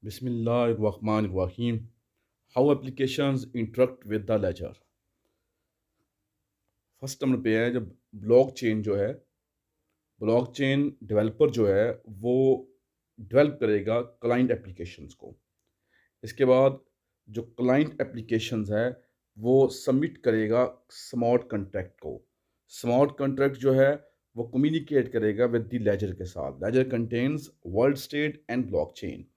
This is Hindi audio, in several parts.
Bismillahirrahmanirrahim. How applications interact with the ledger. First number पे है जब ब्लॉकचेन जो है, ब्लॉकचेन डेवलपर जो है वो डेवलप करेगा क्लाइंट एप्लीकेशंस को। इसके बाद जो क्लाइंट एप्लीकेशंस है वो सबमिट करेगा स्मार्ट कॉन्ट्रैक्ट को। स्मार्ट कॉन्ट्रैक्ट जो है वो कम्युनिकेट करेगा विद द लेजर के साथ। Ledger contains world state and blockchain.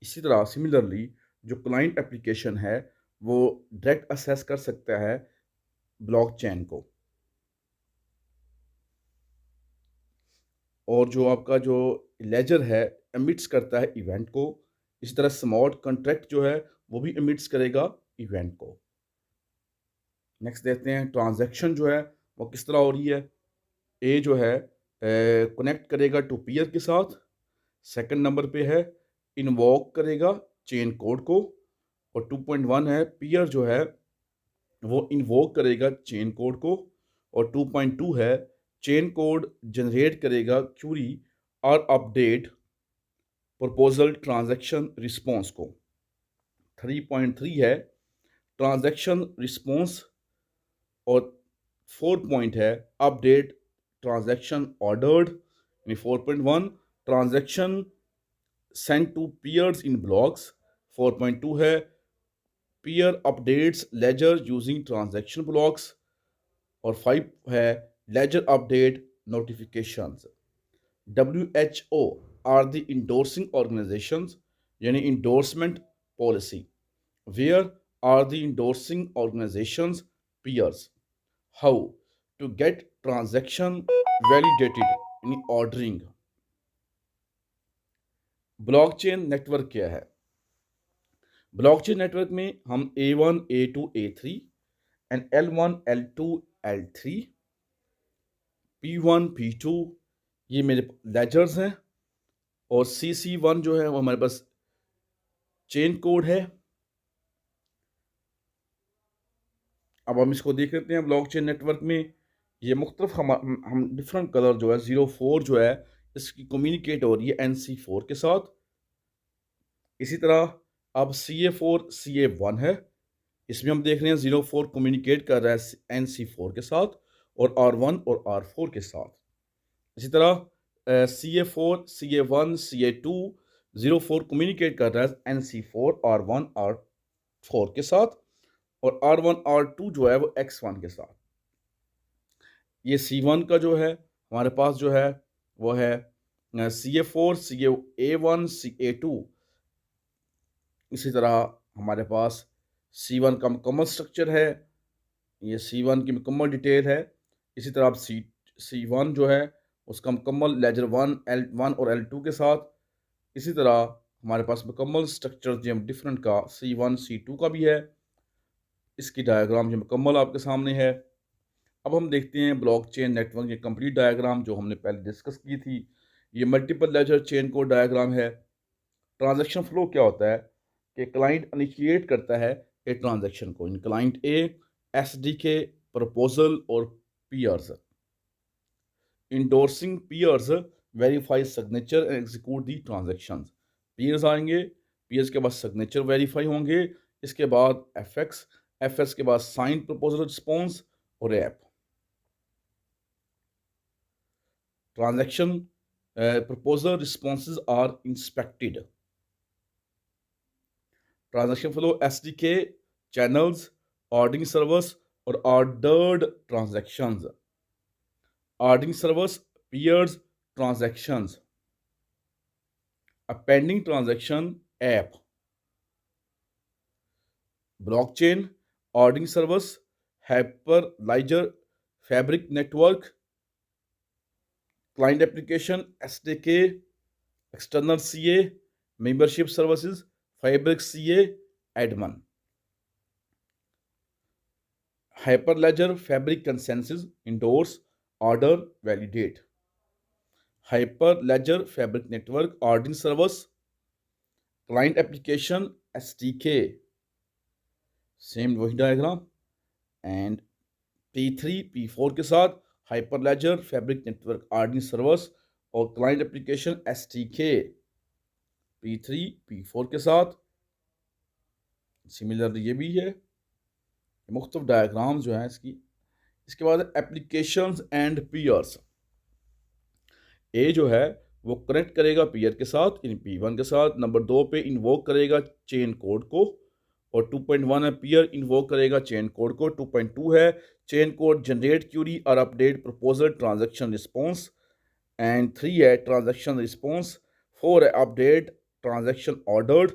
इसी तरह सिमिलरली जो क्लाइंट एप्लीकेशन है वो डायरेक्ट असेस कर सकता है ब्लॉकचेन को। और जो आपका जो लेजर है एमिट्स करता है इवेंट को। इसी तरह स्मार्ट कॉन्ट्रैक्ट जो है वो भी एमिट्स करेगा इवेंट को। नेक्स्ट देखते हैं ट्रांजैक्शन जो है वो किस तरह हो रही है। ए जो है कनेक्ट करेगा टू पीयर के साथ। सेकंड नंबर पे है इन्वोक करेगा चेन कोड को। और 2.1 है पीयर जो है वो इन्वोक करेगा चेन कोड को। और 2.2 है चेन कोड जनरेट करेगा क्यूरी और अपडेट प्रपोजल ट्रांजैक्शन रिस्पॉन्स को। 3.3 है ट्रांजैक्शन रिस्पॉन्स। और 4 पॉइंट है update transaction ordered. 4.1 transaction send to peers in blocks. 4.2 है peer updates ledger using transaction blocks। और 5 है ledger update notifications। WHO are the endorsing organizations यानी endorsement policy। Where are the endorsing organizations peers? How to get transaction validated in ordering। Blockchain network क्या है? ब्लॉकचेन नेटवर्क में हम A1 A2 A3 and L1 L2 L3 P1 P2 ये मेरे लेजर्स हैं। और CC1 जो है वो हमारे पास चेन कोड है। अब हम इसको देख लेते हैं ब्लॉकचेन नेटवर्क में। ये मुख्तलिफ हम डिफरेंट कलर जो है 04 जो है इसकी कम्युनिकेट हो रही है NC4 के साथ। इसी तरह अब CA4 CA1 है। इसमें हम देख रहे हैं 04 कम्युनिकेट कर रहा है NC4 के साथ और R1 और R4 के साथ। इसी तरह CA4 CA1 CA2 04 कम्युनिकेट कर रहा है NC4 R1 R4 के साथ और R1 R2 जो है वो X1 के साथ। ये C1 का जो है हमारे पास जो है वो है CA4 CA1 CA2। इसी तरह हमारे पास C1 का मुकम्मल स्ट्रक्चर है। ये C1 की मुकम्मल डिटेल है। इसी तरह आप C1 जो है उसका मुकम्मल लेजर 1 L1 और L2 के साथ। इसी तरह हमारे पास मुकम्मल स्ट्रक्चर जो डिफरेंट का C1 C2 का भी है। इसकी डायग्राम जो मुकम्मल आपके सामने है। अब हम देखते हैं ब्लॉकचेन नेटवर्क की कंप्लीट डायग्राम जो हमने पहले डिस्कस की थी। ये multiple ledger chain code diagram है। ट्रांजैक्शन फ्लो क्या होता है कि क्लाइंट इनिशिएट करता है ए ट्रांजैक्शन को in client A SDK proposal और peers. Endorsing peers verify signature and execute the transaction. Peers आएंगे, पीयर्स के बाद सिग्नेचर वेरीफाई होंगे। इसके बाद FS के बाद साइन प्रपोजल रिस्पॉन्स और app. Transaction proposal responses are inspected. Transaction flow SDK channels ordering servers और ordered transactions. Ordering servers peers transactions। a pending transaction app। blockchain ordering servers hyperledger fabric network client application SDK external CA membership services fabric CA admin। hyperledger fabric consensus endorse order validate। hyperledger fabric network ordering servers client application SDK same वही डायग्राम। एंड P3 P4 के साथ हाइपरलेजर फैब्रिक नेटवर्क ऑर्डरिंग सर्वर्स और client application SDK। P3 P4 के साथ। सिमिलर ये भी है, मुख्तलिफ डायग्राम जो है इसकी। इसके बाद एप्लीकेशंस एंड पीयर्स। ए जो है वो कनेक्ट करेगा पीयर के साथ इन P1 के साथ। नंबर 2 पे इन्वोक करेगा चेन कोड को, और 2.1 है पीयर इन्वोक करेगा चेन कोड को। 2.2 है चेन कोड जनरेट क्यूरी और update proposal transaction response. And 3 है ट्रांजैक्शन रिस्पॉन्स। 4 है update transaction ordered.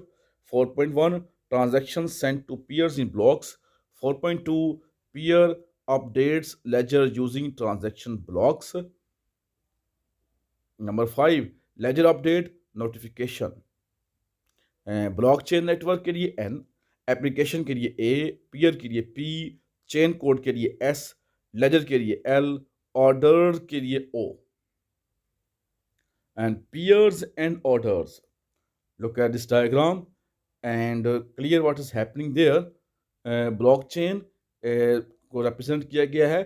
4.1 transaction sent to peers in blocks. 4.2 peer updates ledger using transaction blocks. Number 5 ledger update notification. Blockchain network के लिए N, एप्लीकेशन के लिए A, पीयर के लिए P, चेन कोड के लिए S, लेजर के लिए L, ऑर्डर के लिए O। And peers and orders, look at this diagram and clear what is happening there. Blockchain को रिप्रेजेंट किया गया है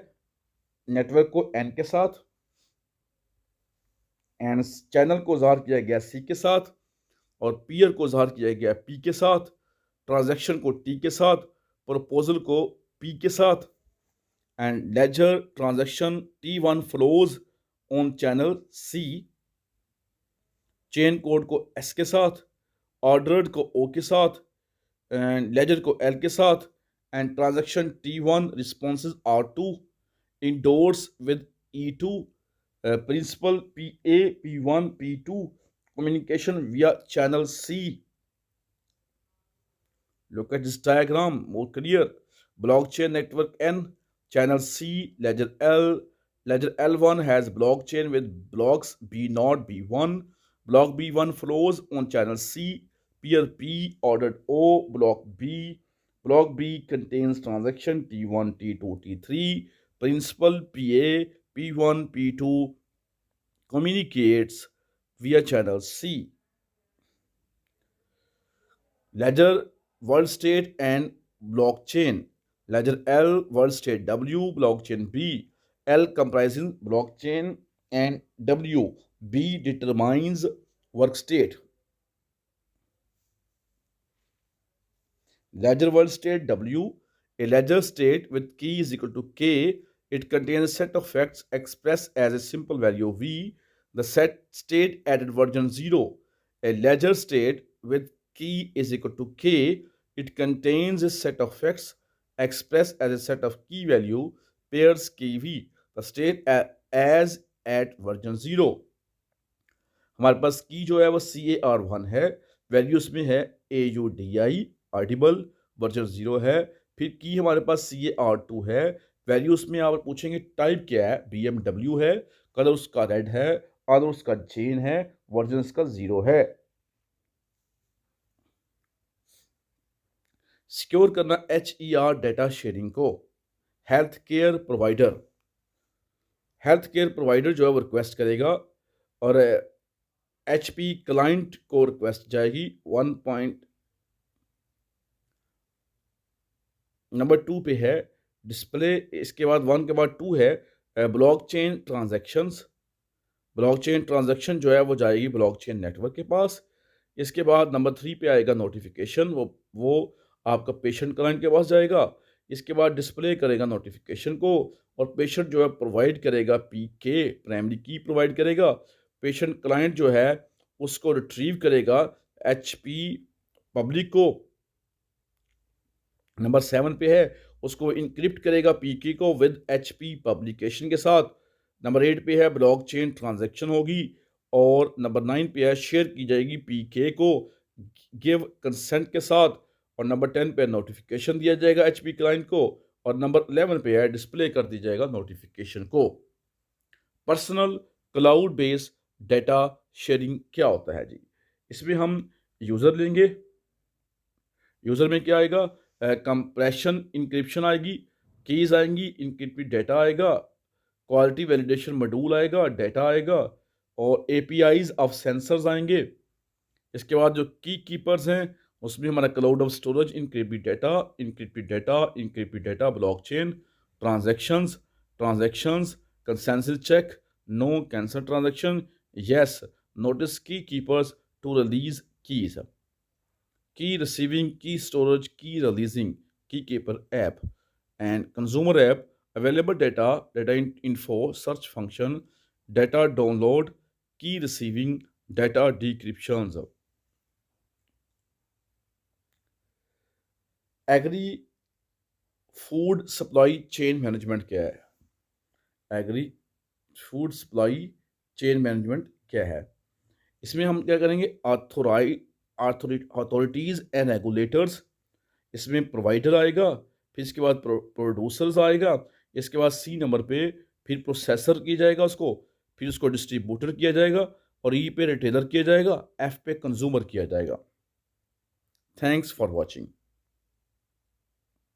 नेटवर्क को N के साथ, एंड चैनल को ज़ाहिर किया गया C के साथ, और पीयर को ज़ाहिर किया गया P के साथ, ट्रांजैक्शन को T के साथ, प्रपोजल को P के साथ। And ledger transaction T1 flows on channel C, chain code को S के साथ, ऑर्डर्ड को O के साथ, एंड लेजर को L के साथ। And transaction T1 responses R2 endorse with E2, principal PA, P1, P2, communication via channel C. Look at this diagram, more clear. Blockchain network N, channel C, ledger L. Ledger L1 has blockchain with blocks B0, B1. Block B1 flows on channel C. Peer P ordered O, block B. Block B contains transaction T1, T2, T3. Principal PA, P1, P2 communicates via channel C. Ledger world state and blockchain. Ledger L world state W, blockchain B. L comprises blockchain and W. B determines work state. Ledger world state W, a ledger state with key is equal to K. It contains a set of facts expressed as a simple value V. The set state added version 0. A ledger state with key is equal to K. It contains a set of facts expressed as a set of key value pairs KV. The state as at version 0. हमारे पास की जो है वो CAR1 है, वैल्यू उसमें है AUDI आर्टिबल, वर्जन 0 है। फिर की हमारे पास CAR2 है, वैल्यू उसमें आप पूछेंगे टाइप क्या है, BMW है, कलर उसका रेड है, और उसका चेन है, वर्जन इसका 0 है। सिक्योर करना HER डेटा शेयरिंग को। हेल्थ केयर प्रोवाइडर जो है वो रिक्वेस्ट करेगा, और HP क्लाइंट को रिक्वेस्ट जाएगी। नंबर 2 पे है डिस्प्ले, इसके बाद 1 के बाद 2 है ब्लॉकचेन ट्रांजैक्शन जो है वो जाएगी ब्लॉकचेन नेटवर्क के पास। इसके बाद नंबर 3 पे आएगा नोटिफिकेशन, वो आपका पेशेंट क्लाइंट के पास जाएगा। इसके बाद डिस्प्ले करेगा नोटिफिकेशन को, और पेशेंट जो है प्रोवाइड करेगा PK, प्राइमरी की प्रोवाइड करेगा। पेशेंट क्लाइंट जो है उसको रिट्रीव करेगा HP पब्लिक को। नंबर 7 पे है उसको इनक्रिप्ट करेगा PK को विद HP पब्लिकेशन के साथ। नंबर 8 पे है ब्लॉकचेन ट्रांजैक्शन होगी, और नंबर 9 पे है शेयर की जाएगी PK को गिव कंसेंट के साथ, और नंबर 10 पे नोटिफिकेशन दिया जाएगा HP क्लाइंट को, और नंबर 11 पे है डिस्प्ले कर दी जाएगा नोटिफिकेशन को। Personal cloud based data sharing क्या होता है जी? इसमें हम यूज़र लेंगे, यूज़र में क्या आएगा, कंप्रेशन इंक्रिप्शन आएगी, कीज आएंगी, इंक्रिप्टेड डेटा आएगा, क्वालिटी वैलिडेशन मॉड्यूल आएगा, डेटा आएगा, और APIs ऑफ सेंसर्स आएंगे। इसके बाद जो कीपर्स हैं उसमें हमारा cloud of storage, encrypted data, blockchain, transactions, consensus check, no cancel transaction, yes, notice keepers to release keys: key receiving, key storage, key releasing, key keeper app, and consumer app, available data info, search function, data download, key receiving, data decryptions. Agri food supply chain management क्या है? Agri food supply chain management क्या है? इसमें हम क्या करेंगे? अथॉरिटीज़ एंड रेगुलेटर्स, इसमें प्रोवाइडर आएगा, फिर इसके बाद प्रोड्यूसर्स आएगा, इसके बाद सी नंबर पे फिर प्रोसेसर किया जाएगा उसको, फिर उसको डिस्ट्रीब्यूटर किया जाएगा, और ई पे रिटेलर किया जाएगा, एफ पे कंज्यूमर किया जाएगा। Thanks for watching.